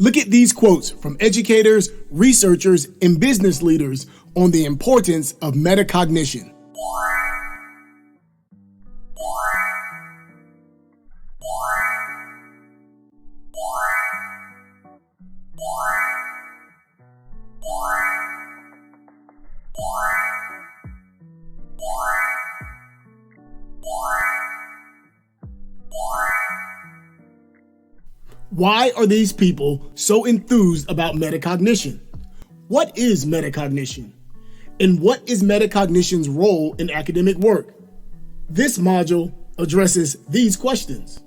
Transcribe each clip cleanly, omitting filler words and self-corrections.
Look at these quotes from educators, researchers, and business leaders on the importance of metacognition. Why are these people so enthused about metacognition? What is metacognition? And what is metacognition's role in academic work? This module addresses these questions.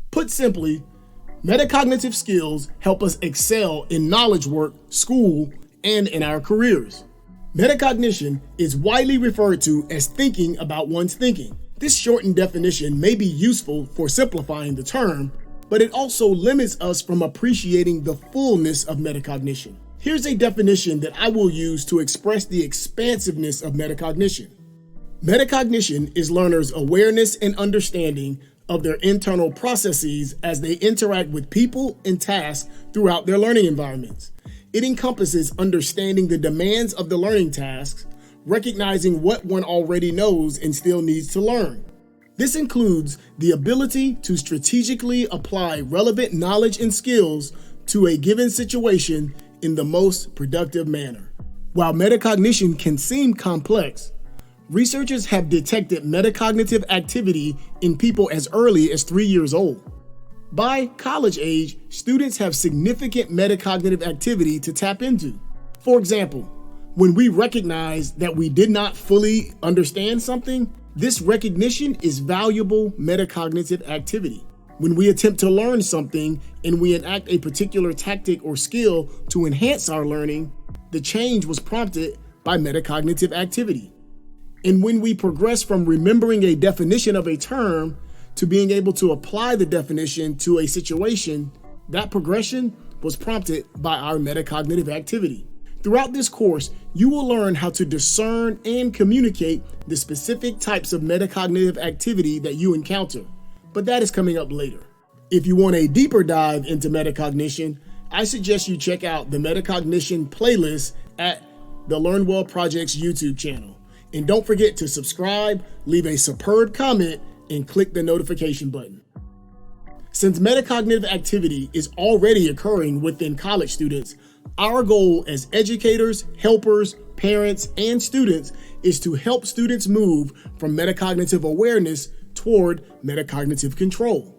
Put simply, metacognitive skills help us excel in knowledge work, school, and in our careers. Metacognition is widely referred to as thinking about one's thinking. This shortened definition may be useful for simplifying the term, but it also limits us from appreciating the fullness of metacognition. Here's a definition that I will use to express the expansiveness of metacognition. Metacognition is learners' awareness and understanding of their internal processes as they interact with people and tasks throughout their learning environments. It encompasses understanding the demands of the learning tasks, recognizing what one already knows and still needs to learn. This includes the ability to strategically apply relevant knowledge and skills to a given situation in the most productive manner. While metacognition can seem complex, researchers have detected metacognitive activity in people as early as 3 years old. By college age, students have significant metacognitive activity to tap into. For example, when we recognize that we did not fully understand something, this recognition is valuable metacognitive activity. When we attempt to learn something and we enact a particular tactic or skill to enhance our learning, the change was prompted by metacognitive activity. And when we progress from remembering a definition of a term to being able to apply the definition to a situation, that progression was prompted by our metacognitive activity. Throughout this course, you will learn how to discern and communicate the specific types of metacognitive activity that you encounter, but that is coming up later. If you want a deeper dive into metacognition, I suggest you check out the metacognition playlist at the LearnWell Project's YouTube channel. And don't forget to subscribe, leave a superb comment, and click the notification button. Since metacognitive activity is already occurring within college students, our goal as educators, helpers, parents, and students is to help students move from metacognitive awareness toward metacognitive control.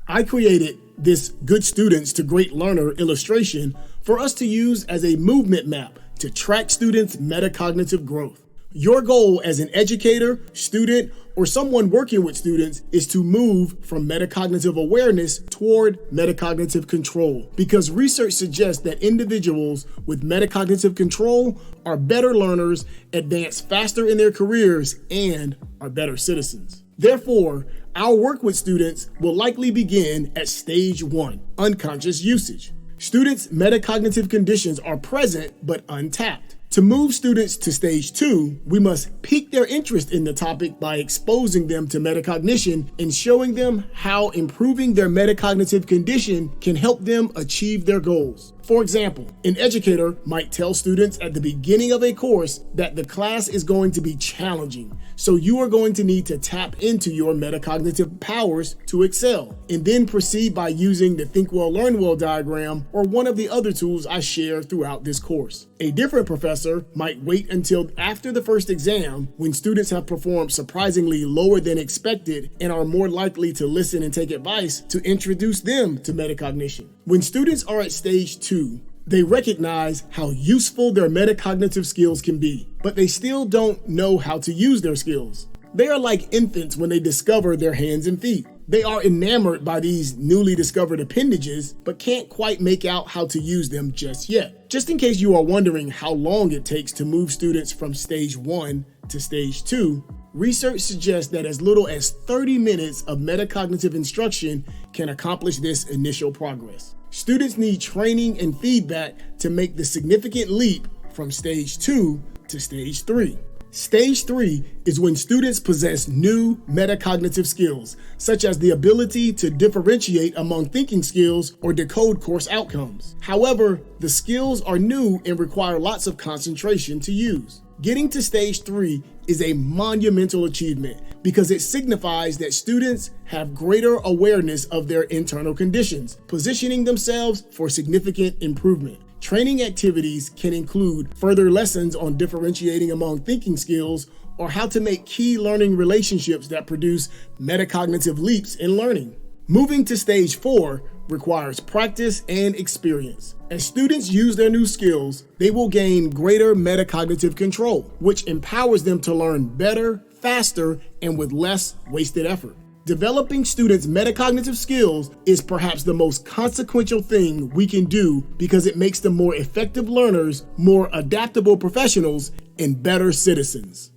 I created this good students to great learner illustration for us to use as a movement map to track students' metacognitive growth. Your goal as an educator, student, or someone working with students is to move from metacognitive awareness toward metacognitive control, because research suggests that individuals with metacognitive control are better learners, advance faster in their careers, and are better citizens. Therefore, our work with students will likely begin at stage 1, unconscious usage. Students' metacognitive conditions are present but untapped. To move students to stage 2, we must pique their interest in the topic by exposing them to metacognition and showing them how improving their metacognitive condition can help them achieve their goals. For example, an educator might tell students at the beginning of a course that the class is going to be challenging, so you are going to need to tap into your metacognitive powers to excel, and then proceed by using the Think Well, Learn Well diagram or one of the other tools I share throughout this course. A different professor might wait until after the first exam, when students have performed surprisingly lower than expected and are more likely to listen and take advice, to introduce them to metacognition. When students are at stage 2, they recognize how useful their metacognitive skills can be, but they still don't know how to use their skills. They are like infants when they discover their hands and feet. They are enamored by these newly discovered appendages, but can't quite make out how to use them just yet. Just in case you are wondering how long it takes to move students from stage 1 to stage 2, research suggests that as little as 30 minutes of metacognitive instruction can accomplish this initial progress. Students need training and feedback to make the significant leap from stage 2 to stage 3. Stage 3 is when students possess new metacognitive skills, such as the ability to differentiate among thinking skills or decode course outcomes. However, the skills are new and require lots of concentration to use. Getting to stage 3 is a monumental achievement because it signifies that students have greater awareness of their internal conditions, positioning themselves for significant improvement. Training activities can include further lessons on differentiating among thinking skills or how to make key learning relationships that produce metacognitive leaps in learning. Moving to stage 4 requires practice and experience. As students use their new skills, they will gain greater metacognitive control, which empowers them to learn better, faster, and with less wasted effort. Developing students' metacognitive skills is perhaps the most consequential thing we can do because it makes them more effective learners, more adaptable professionals, and better citizens.